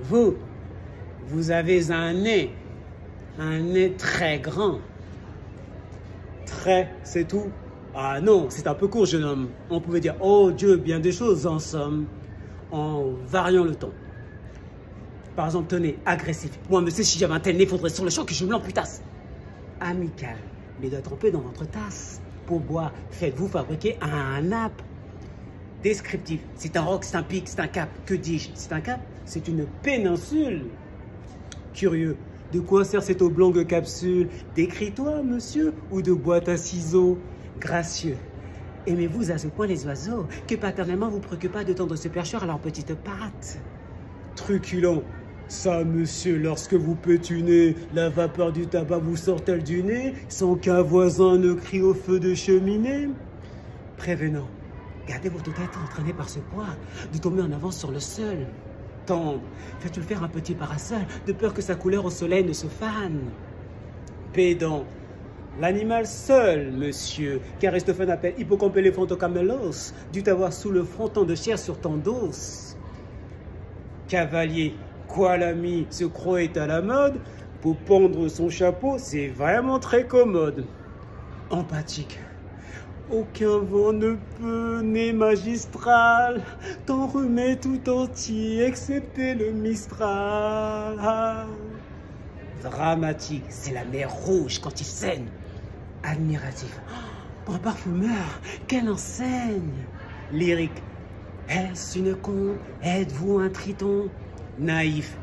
Vous avez un nez très grand. Très, c'est tout. Ah non, c'est un peu court, jeune homme. On pouvait dire, oh Dieu, bien des choses en somme, en variant le ton. Par exemple, tenez, agressif. Moi, monsieur, si j'avais un tel nez, faudrait sur le champ que je me l'amputasse. Amical, mais doit tremper dans votre tasse. Pour boire, faites-vous fabriquer un nappe. Descriptif, c'est un roc, c'est un pic, c'est un cap. Que dis-je? C'est un cap? C'est une péninsule. Curieux, de quoi sert cette oblongue capsule? D'écris-toi, monsieur, ou de boîte à ciseaux? Gracieux, aimez-vous à ce point les oiseaux que paternellement vous préoccupez de tendre ce percheur à leurs petites pattes? Truculent, ça, monsieur, lorsque vous pétunez, la vapeur du tabac vous sort-elle du nez sans qu'un voisin ne crie au feu de cheminée? Prévenant, gardez votre tête entraînée par ce poids, de tomber en avance sur le sol. Tendre, faites-le faire un petit parasol, de peur que sa couleur au soleil ne se fane. Pédant, l'animal seul, monsieur, qu'Aristophane appelle hippocampe éléphantocamelos, dut avoir sous le front tant de chair sur tant d'os. Cavalier, quoi l'ami, ce croc est à la mode, pour pendre son chapeau, c'est vraiment très commode. Empathique, aucun vent ne peut, nez magistral, t'enrhumer tout entier, excepté le Mistral. Dramatique, c'est la mer rouge quand il saigne. Admiratif, oh, un parfumeur, quelle enseigne. Lyrique, est-ce une con, êtes-vous un triton? Naïf,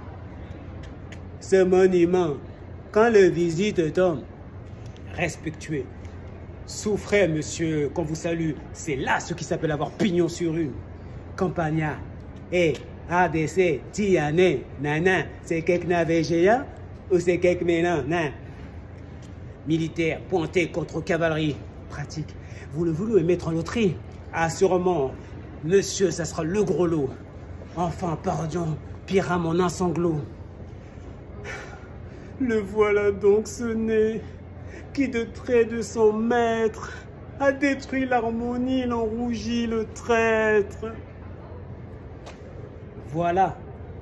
ce monument, quand le visite tombe. Respectueux, souffrez, monsieur, qu'on vous salue, c'est là ce qui s'appelle avoir pignon sur rue. Campagnard, ADC, Tiané, nana, c'est quelque navet géant ou c'est quelque mélan, nan? Militaire, pointé contre cavalerie, pratique, vous le voulez mettre en loterie? Assurément, monsieur, ça sera le gros lot. Enfin, pardon, pira mon un sanglot. Le voilà donc ce nez, qui de traits de son maître a détruit l'harmonie, l'enrougit le traître. Voilà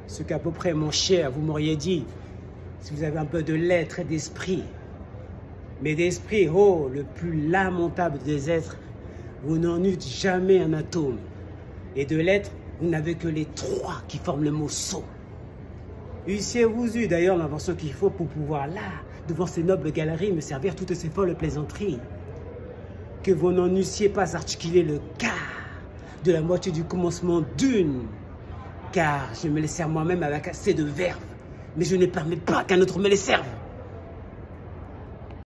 ce qu'à peu près, mon cher, vous m'auriez dit, si vous avez un peu de lettres et d'esprit. Mais d'esprit, oh, le plus lamentable des êtres, vous n'en eûtes jamais un atome. Et de lettres, vous n'avez que les trois qui forment le mot sot. Eussiez-vous eu d'ailleurs l'invention qu'il faut pour pouvoir là, devant ces nobles galeries, me servir toutes ces folles plaisanteries, que vous n'en eussiez pas articulé le quart de la moitié du commencement d'une, car je me les sers moi-même avec assez de verve, mais je ne permets pas qu'un autre me les serve.